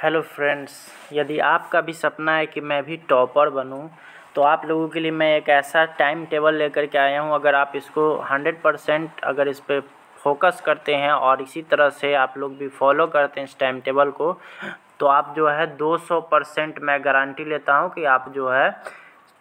Hello friends, यदि आपका भी सपना है कि मैं भी टॉपर बनूं, तो आप लोगों के लिए मैं एक ऐसा टाइम टेबल लेकर के आया हूं। अगर आप इसको 100% अगर इस पे फोकस करते हैं और इसी तरह से आप लोग भी फॉलो करते हैं इस टाइम टेबल को, तो आप जो है 200% मैं गारंटी लेता हूं कि आप जो है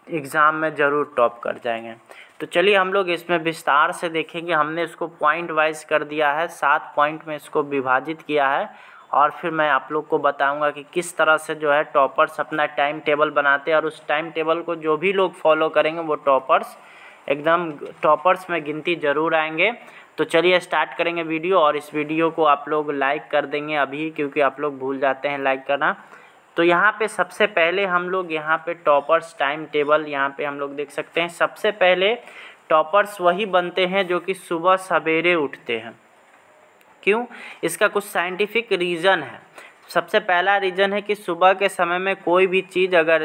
एग्ज़ाम में ज़रूर टॉप कर जाएंगे। तो चलिए हम लोग इसमें विस्तार से देखेंगे। हमने इसको पॉइंट वाइज कर दिया है, 7 पॉइंट में इसको विभाजित किया है और फिर मैं आप लोग को बताऊंगा कि किस तरह से जो है टॉपर्स अपना टाइम टेबल बनाते हैं और उस टाइम टेबल को जो भी लोग फॉलो करेंगे वो टॉपर्स एकदम टॉपर्स में गिनती ज़रूर आएंगे। तो चलिए स्टार्ट करेंगे वीडियो, और इस वीडियो को आप लोग लाइक कर देंगे अभी, क्योंकि आप लोग भूल जाते हैं लाइक करना। तो यहाँ पे सबसे पहले हम लोग यहाँ पे टॉपर्स टाइम टेबल यहाँ पे हम लोग देख सकते हैं। सबसे पहले टॉपर्स वही बनते हैं जो कि सुबह सवेरे उठते हैं। क्यों? इसका कुछ साइंटिफिक रीज़न है। सबसे पहला रीज़न है कि सुबह के समय में कोई भी चीज़ अगर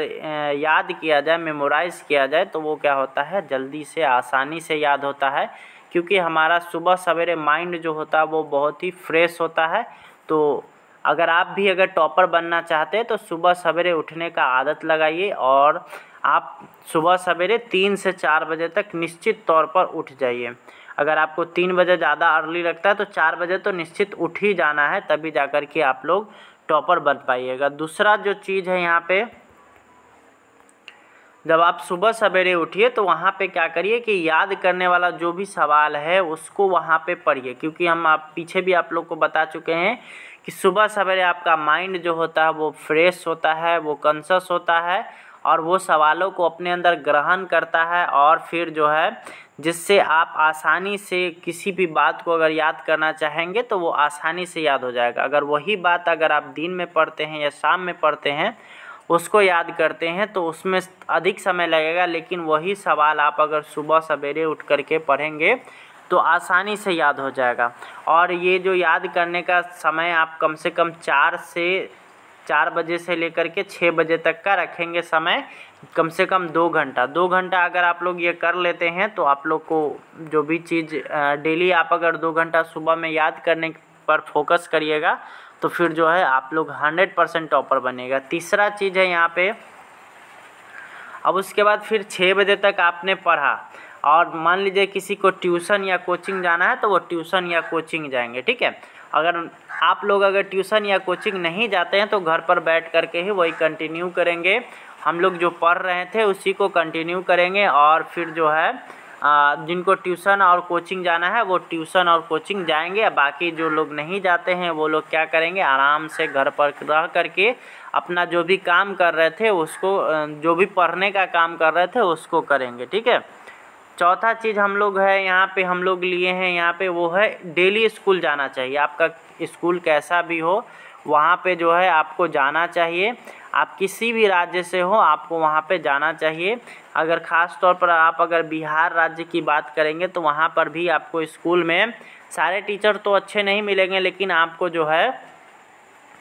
याद किया जाए, मेमोराइज़ किया जाए, तो वो क्या होता है, जल्दी से आसानी से याद होता है, क्योंकि हमारा सुबह सवेरे माइंड जो होता है वो बहुत ही फ्रेश होता है। तो अगर आप भी अगर टॉपर बनना चाहते हैं तो सुबह सवेरे उठने का आदत लगाइए और आप सुबह सवेरे 3 से 4 बजे तक निश्चित तौर पर उठ जाइए। अगर आपको 3 बजे ज़्यादा अर्ली लगता है तो 4 बजे तो निश्चित उठ ही जाना है, तभी जाकर के आप लोग टॉपर बन पाइएगा। दूसरा जो चीज़ है यहाँ पे, जब आप सुबह सवेरे उठिए तो वहाँ पे क्या करिए कि याद करने वाला जो भी सवाल है उसको वहाँ पे पढ़िए, क्योंकि हम आप पीछे भी आप लोग को बता चुके हैं कि सुबह सवेरे आपका माइंड जो होता है वो फ्रेश होता है, वो कॉन्शस होता है और वो सवालों को अपने अंदर ग्रहण करता है, और फिर जो है जिससे आप आसानी से किसी भी बात को अगर याद करना चाहेंगे तो वो आसानी से याद हो जाएगा। अगर वही बात अगर आप दिन में पढ़ते हैं या शाम में पढ़ते हैं, उसको याद करते हैं, तो उसमें अधिक समय लगेगा, लेकिन वही सवाल आप अगर सुबह सवेरे उठ करके पढ़ेंगे तो आसानी से याद हो जाएगा। और ये जो याद करने का समय आप कम से कम 4 बजे से लेकर के 6 बजे तक का रखेंगे समय, कम से कम 2 घंटा। 2 घंटा अगर आप लोग ये कर लेते हैं तो आप लोग को जो भी चीज़ डेली आप अगर 2 घंटा सुबह में याद करने पर फोकस करिएगा तो फिर जो है आप लोग 100% टॉपर बनेगा। तीसरा चीज़ है यहाँ पे, अब उसके बाद फिर 6 बजे तक आपने पढ़ा और मान लीजिए किसी को ट्यूशन या कोचिंग जाना है तो वो ट्यूशन या कोचिंग जाएंगे, ठीक है। अगर आप लोग अगर ट्यूशन या कोचिंग नहीं जाते हैं तो घर पर बैठ करके ही वही कंटिन्यू करेंगे। हम लोग जो पढ़ रहे थे उसी को कंटिन्यू करेंगे, और फिर जो है जिनको ट्यूशन और कोचिंग जाना है वो ट्यूशन और कोचिंग जाएंगे। बाकी जो लोग नहीं जाते हैं वो लोग क्या करेंगे, आराम से घर पर रह करके अपना जो भी काम कर रहे थे उसको, जो भी पढ़ने का काम कर रहे थे उसको करेंगे, ठीक है। चौथा चीज़ हम लोग है यहाँ पे हम लोग लिए हैं यहाँ पे, वो है डेली स्कूल जाना चाहिए। आपका स्कूल कैसा भी हो वहाँ पे जो है आपको जाना चाहिए। आप किसी भी राज्य से हो आपको वहाँ पे जाना चाहिए। अगर ख़ास तौर पर आप अगर बिहार राज्य की बात करेंगे तो वहाँ पर भी आपको स्कूल में सारे टीचर तो अच्छे नहीं मिलेंगे, लेकिन आपको जो है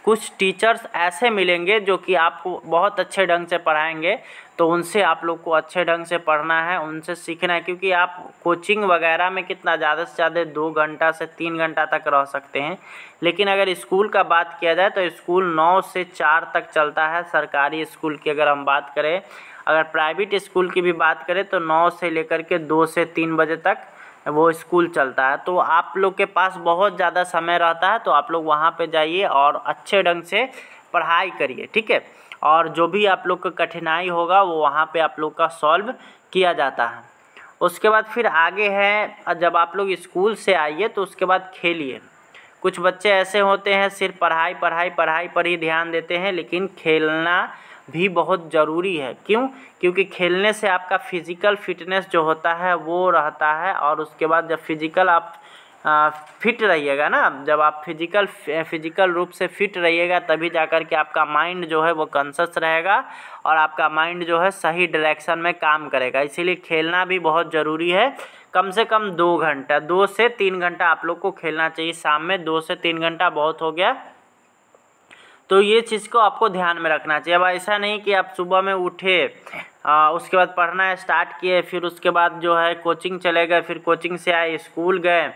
कुछ टीचर्स ऐसे मिलेंगे जो कि आपको बहुत अच्छे ढंग से पढ़ाएंगे। तो उनसे आप लोग को अच्छे ढंग से पढ़ना है, उनसे सीखना है, क्योंकि आप कोचिंग वगैरह में कितना ज़्यादा से ज़्यादा 2 घंटा से 3 घंटा तक रह सकते हैं, लेकिन अगर स्कूल का बात किया जाए तो स्कूल 9 से 4 तक चलता है। सरकारी स्कूल की अगर हम बात करें, अगर प्राइवेट स्कूल की भी बात करें तो 9 से लेकर के 2 से 3 बजे तक वो स्कूल चलता है। तो आप लोग के पास बहुत ज़्यादा समय रहता है, तो आप लोग वहाँ पे जाइए और अच्छे ढंग से पढ़ाई करिए, ठीक है। और जो भी आप लोग का कठिनाई होगा वो वहाँ पे आप लोग का सॉल्व किया जाता है। उसके बाद फिर आगे है, जब आप लोग स्कूल से आइए तो उसके बाद खेलिए। कुछ बच्चे ऐसे होते हैं सिर्फ पढ़ाई पढ़ाई पढ़ाई पर ही ध्यान देते हैं, लेकिन खेलना भी बहुत ज़रूरी है। क्यों? क्योंकि खेलने से आपका फिज़िकल फिटनेस जो होता है वो रहता है, और उसके बाद जब फिज़िकल आप फिट रहिएगा ना, जब आप फिज़िकल रूप से फिट रहिएगा तभी जाकर के आपका माइंड जो है वो कॉन्शस रहेगा और आपका माइंड जो है सही डायरेक्शन में काम करेगा। इसीलिए खेलना भी बहुत ज़रूरी है। कम से कम 2 घंटा, 2 से 3 घंटा आप लोग को खेलना चाहिए शाम में। 2 से 3 घंटा बहुत हो गया, तो ये चीज़ को आपको ध्यान में रखना चाहिए। अब ऐसा नहीं कि आप सुबह में उठे उसके बाद पढ़ना स्टार्ट किए, फिर उसके बाद जो है कोचिंग चले गए, फिर कोचिंग से आए स्कूल गए,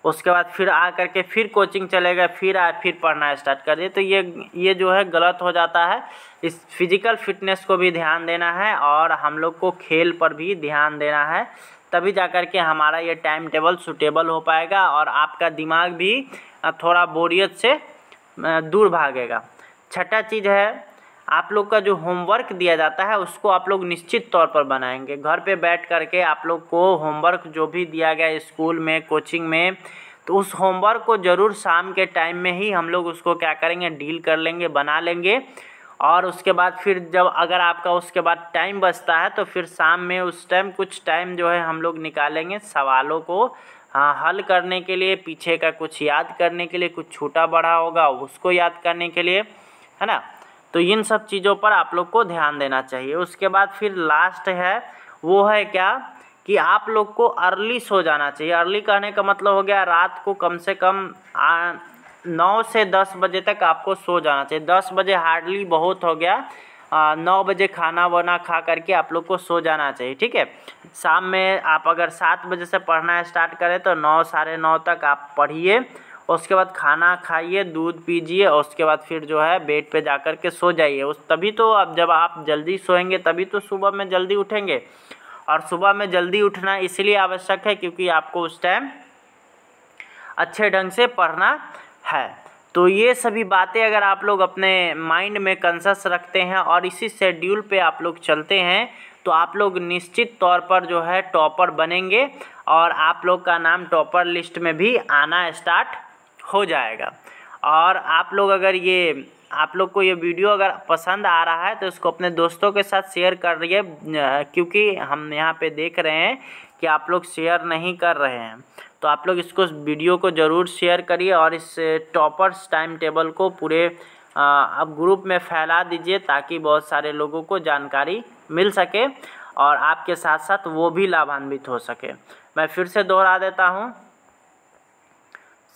उसके बाद फिर आ करके फिर कोचिंग चले गए, फिर पढ़ना स्टार्ट कर दिए, तो ये जो है गलत हो जाता है। इस फिजिकल फिटनेस को भी ध्यान देना है और हम लोग को खेल पर भी ध्यान देना है, तभी जा कर के हमारा ये टाइम टेबल सूटेबल हो पाएगा और आपका दिमाग भी थोड़ा बोरियत से दूर भागेगा। छठा चीज़ है, आप लोग का जो होमवर्क दिया जाता है उसको आप लोग निश्चित तौर पर बनाएंगे। घर पे बैठ करके आप लोग को होमवर्क जो भी दिया गया स्कूल में, कोचिंग में, तो उस होमवर्क को ज़रूर शाम के टाइम में ही हम लोग उसको क्या करेंगे, डील कर लेंगे, बना लेंगे। और उसके बाद फिर जब अगर आपका उसके बाद टाइम बचता है तो फिर शाम में उस टाइम कुछ टाइम जो है हम लोग निकालेंगे सवालों को हल करने के लिए, पीछे का कुछ याद करने के लिए, कुछ छोटा बड़ा होगा उसको याद करने के लिए, है ना। तो इन सब चीज़ों पर आप लोग को ध्यान देना चाहिए। उसके बाद फिर लास्ट है वो है क्या कि आप लोग को अर्ली सो जाना चाहिए। अर्ली कहने का मतलब हो गया रात को कम से कम 9 से 10 बजे तक आपको सो जाना चाहिए। 10 बजे हार्डली बहुत हो गया, 9 बजे खाना वाना खा करके आप लोग को सो जाना चाहिए, ठीक है। शाम में आप अगर 7 बजे से पढ़ना स्टार्ट करें तो 9 साढ़े 9 तक आप पढ़िए, उसके बाद खाना खाइए, दूध पीजिए और उसके बाद फिर जो है बेड पे जा कर के सो जाइए। तभी तो अब जब आप जल्दी सोएंगे तभी तो सुबह में जल्दी उठेंगे। और सुबह में जल्दी उठना इसलिए आवश्यक है क्योंकि आपको उस टाइम अच्छे ढंग से पढ़ना है। तो ये सभी बातें अगर आप लोग अपने माइंड में कंसस रखते हैं और इसी शेड्यूल पे आप लोग चलते हैं तो आप लोग निश्चित तौर पर जो है टॉपर बनेंगे और आप लोग का नाम टॉपर लिस्ट में भी आना स्टार्ट हो जाएगा। और आप लोग अगर आप लोग को ये वीडियो अगर पसंद आ रहा है तो इसको अपने दोस्तों के साथ शेयर कर रहिए, क्योंकि हम यहाँ पे देख रहे हैं कि आप लोग शेयर नहीं कर रहे हैं। तो आप लोग इसको वीडियो को ज़रूर शेयर करिए और इस टॉपर्स टाइम टेबल को पूरे अब ग्रुप में फैला दीजिए ताकि बहुत सारे लोगों को जानकारी मिल सके और आपके साथ साथ वो भी लाभान्वित हो सके। मैं फिर से दोहरा देता हूँ,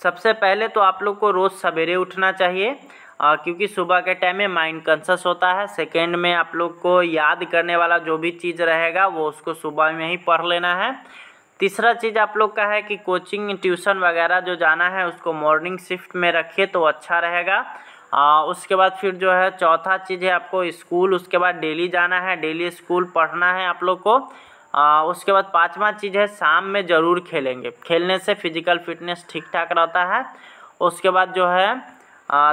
सबसे पहले तो आप लोग को रोज़ सवेरे उठना चाहिए क्योंकि सुबह के टाइम में माइंड कंसस होता है। सेकेंड में आप लोग को याद करने वाला जो भी चीज़ रहेगा वो उसको सुबह में ही पढ़ लेना है। तीसरा चीज़ आप लोग का है कि कोचिंग ट्यूशन वगैरह जो जाना है उसको मॉर्निंग शिफ्ट में रखिए तो अच्छा रहेगा। उसके बाद फिर जो है चौथा चीज़ है आपको स्कूल, उसके बाद डेली जाना है, डेली स्कूल पढ़ना है आप लोग को। उसके बाद पांचवा चीज़ है शाम में ज़रूर खेलेंगे, खेलने से फिजिकल फिटनेस ठीक ठाक रहता है। उसके बाद जो है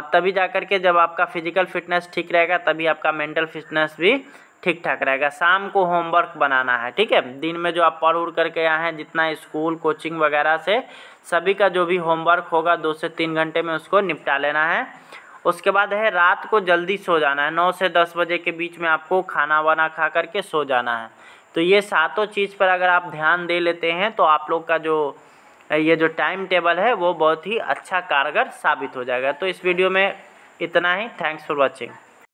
तभी जा कर के जब आपका फिजिकल फिटनेस ठीक रहेगा तभी आपका मेंटल फिटनेस भी ठीक ठाक रहेगा। शाम को होमवर्क बनाना है, ठीक है। दिन में जो आप पढ़ उड़ करके आए हैं जितना स्कूल कोचिंग वगैरह से सभी का जो भी होमवर्क होगा 2 से 3 घंटे में उसको निपटा लेना है। उसके बाद है रात को जल्दी सो जाना है, 9 से 10 बजे के बीच में आपको खाना वाना खा करके सो जाना है। तो ये सातों चीज़ पर अगर आप ध्यान दे लेते हैं तो आप लोग का ये जो टाइम टेबल है वो बहुत ही अच्छा कारगर साबित हो जाएगा। तो इस वीडियो में इतना ही। Thanks for watching.